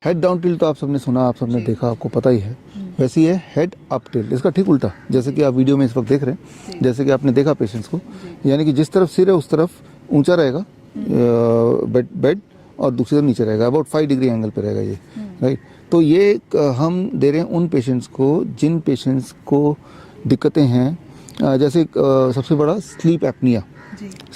Head down tilt तो आप सबने सुना, आप सबने देखा, आपको पता ही है। वैसे ही है हेड अप टिल्ट, इसका ठीक उल्टा, जैसे कि आप वीडियो में इस वक्त देख रहे हैं, जैसे कि आपने देखा पेशेंट्स को, यानी कि जिस तरफ सिर है उस तरफ ऊंचा रहेगा बेड और दूसरी तरफ नीचे रहेगा, अबाउट 5 डिग्री एंगल पे रहेगा ये, राइट। तो ये हम दे रहे हैं उन पेशेंट्स को जिन पेशेंट्स को दिक्कतें हैं, जैसे सबसे बड़ा स्लीप एपनिया,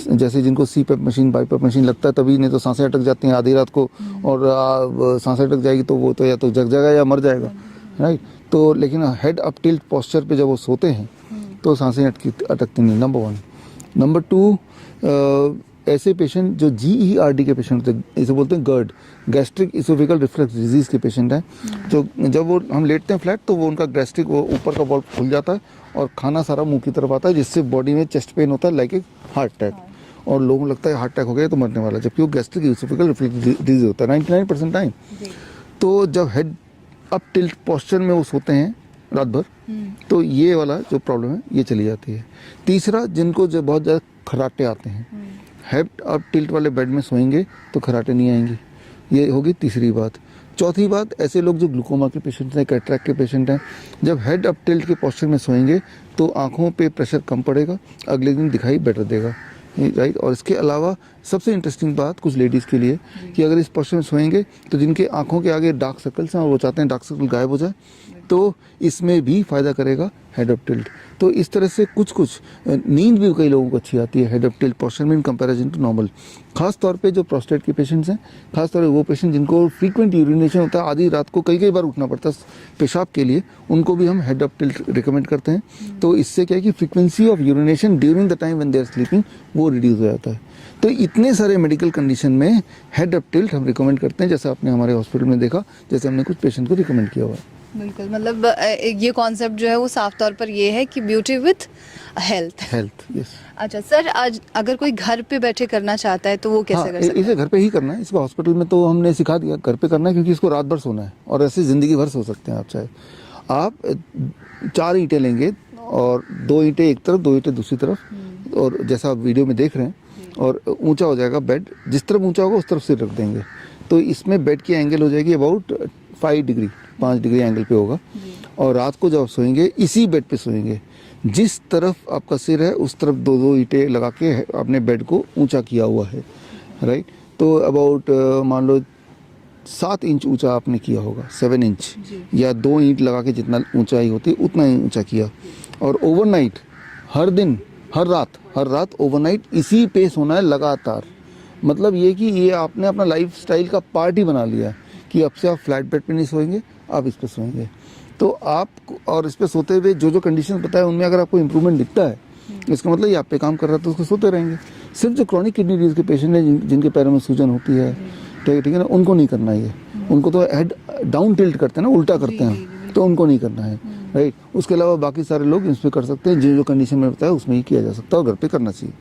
जैसे जिनको सीपैप मशीन, बाईपैप मशीन लगता है तभी, नहीं तो सांसें अटक जाती हैं आधी रात को, और सांसें अटक जाएगी तो वो तो या तो जग जाएगा या मर जाएगा, राइट। तो लेकिन हेड अप टिल्ट पोस्चर पे जब वो सोते हैं तो सांसें अटकती नहीं, नंबर 1। नंबर 2, ऐसे पेशेंट जो GERD के पेशेंट होते हैं, इसे बोलते हैं GERD, gastric oesophageal reflux disease के पेशेंट हैं, जो जब वो हम लेटते हैं फ्लैट तो वो उनका गैस्ट्रिक वो ऊपर का वॉल्व खुल जाता है और खाना सारा मुंह की तरफ आता है, जिससे बॉडी में चेस्ट पेन होता है लाइक ए हार्ट अटैक, और लोगों को लगता है हार्ट अटैक हो गया तो मरने वाला, जबकि वो गैस्ट्रिक इसोफेगल रिफ्लक्स डिजीज होता है 99% टाइम। तो जब हेड अप टिल्ट पोस्चर में वो सोते हैं रात भर, तो ये वाला जो प्रॉब्लम है ये चली जाती है। तीसरा, जिनको जो बहुत ज़्यादा खर्राटे आते हैं, हेड अप टिल्ट वाले बेड में सोएंगे तो खर्राटे नहीं आएंगे, ये होगी तीसरी बात। चौथी बात, ऐसे लोग जो ग्लूकोमा के पेशेंट हैं, कैटरैक्ट के पेशेंट हैं, जब हेड अप टिल्ट के पोस्चर में सोएंगे तो आंखों पे प्रेशर कम पड़ेगा, अगले दिन दिखाई बेटर देगा, राइट। और इसके अलावा सबसे इंटरेस्टिंग बात कुछ लेडीज़ के लिए कि अगर इस पोस्चर में सोएंगे तो जिनके आंखों के आगे डार्क सर्कल्स हैं और वो चाहते हैं डार्क सर्कल गायब हो जाए, तो इसमें भी फ़ायदा करेगा हेड अप टिल्ट। तो इस तरह से कुछ नींद भी कई लोगों को अच्छी आती है हेड अप टिल्ट पोस्चर में इन कंपैरिजन टू नॉर्मल। खास तौर पे जो प्रोस्टेट के पेशेंट्स हैं, खास तौर पे वो पेशेंट जिनको फ्रीक्वेंट यूरिनेशन होता है, आधी रात को कई बार उठना पड़ता है पेशाब के लिए, उनको भी हम हेड अप टिल्ट रिकमेंड करते हैं। तो इससे क्या है कि frequency of urination during the time when they are sleeping वो रिड्यूस हो जाता है। तो इतने सारे मेडिकल कंडीशन में हेड अप टिल्ट हम रिकमेंड करते हैं, जैसा आपने हमारे हॉस्पिटल में देखा, जैसे हमने कुछ पेशेंट को रिकमेंड किया हुआ है। बिल्कुल, मतलब ये कॉन्सेप्ट जो है वो साफ तौर पर ये है कि ब्यूटी विथ हेल्थ। यस। अच्छा सर, आज अगर कोई घर पे बैठे करना चाहता है तो वो कैसे कर सकता है? इसे घर पे ही करना है, इसको हॉस्पिटल में तो हमने सिखा दिया, घर पे करना है, क्योंकि इसको रात भर सोना है और ऐसे ज़िंदगी भर सो सकते हैं आप। चाहे आप 4 ईंटें लेंगे और 2 ईंटें एक तरफ, 2 ईंटें दूसरी तरफ, और जैसा आप वीडियो में देख रहे हैं, और ऊंचा हो जाएगा बेड, जिस तरफ ऊंचा होगा उस तरफ सिर रख देंगे, तो इसमें बेड की एंगल हो जाएगी अबाउट 5 डिग्री एंगल पे होगा। और रात को जब आप सोएंगे इसी बेड पे सोएंगे, जिस तरफ आपका सिर है उस तरफ 2 ईंटें लगा के आपने बेड को ऊंचा किया हुआ है, राइट। तो अबाउट मान लो 7 इंच ऊंचा आपने किया होगा, 7 इंच, या 2 ईंट लगा के जितना ऊंचाई होती है उतना ही ऊंचा किया। और ओवरनाइट, हर दिन, हर रात ओवरनाइट इसी पे सोना है लगातार। मतलब ये कि ये आपने अपना लाइफ स्टाइल का पार्ट ही बना लिया है कि अब से आप फ्लैट बेड पे नहीं सोएंगे, आप इस पे सोएंगे। तो आप, और इस पे सोते हुए जो कंडीशन बताए उनमें अगर आपको इंप्रूवमेंट दिखता है, इसका मतलब ये आप पे काम कर रहा है तो उसको सोते रहेंगे। सिर्फ जो क्रॉनिक किडनी डिजीज के पेशेंट हैं, जिनके पैरों में सूजन होती है, ठीक है ना, उनको नहीं करना ये, उनको तो हेड डाउन टिल्ट करते हैं ना, उल्टा करते हैं, तो उनको नहीं करना है, राइट। उसके अलावा बाकी सारे लोग इस पे कर सकते हैं, जो कंडीशन में बताया उसमें ही किया जा सकता है और घर पे करना चाहिए।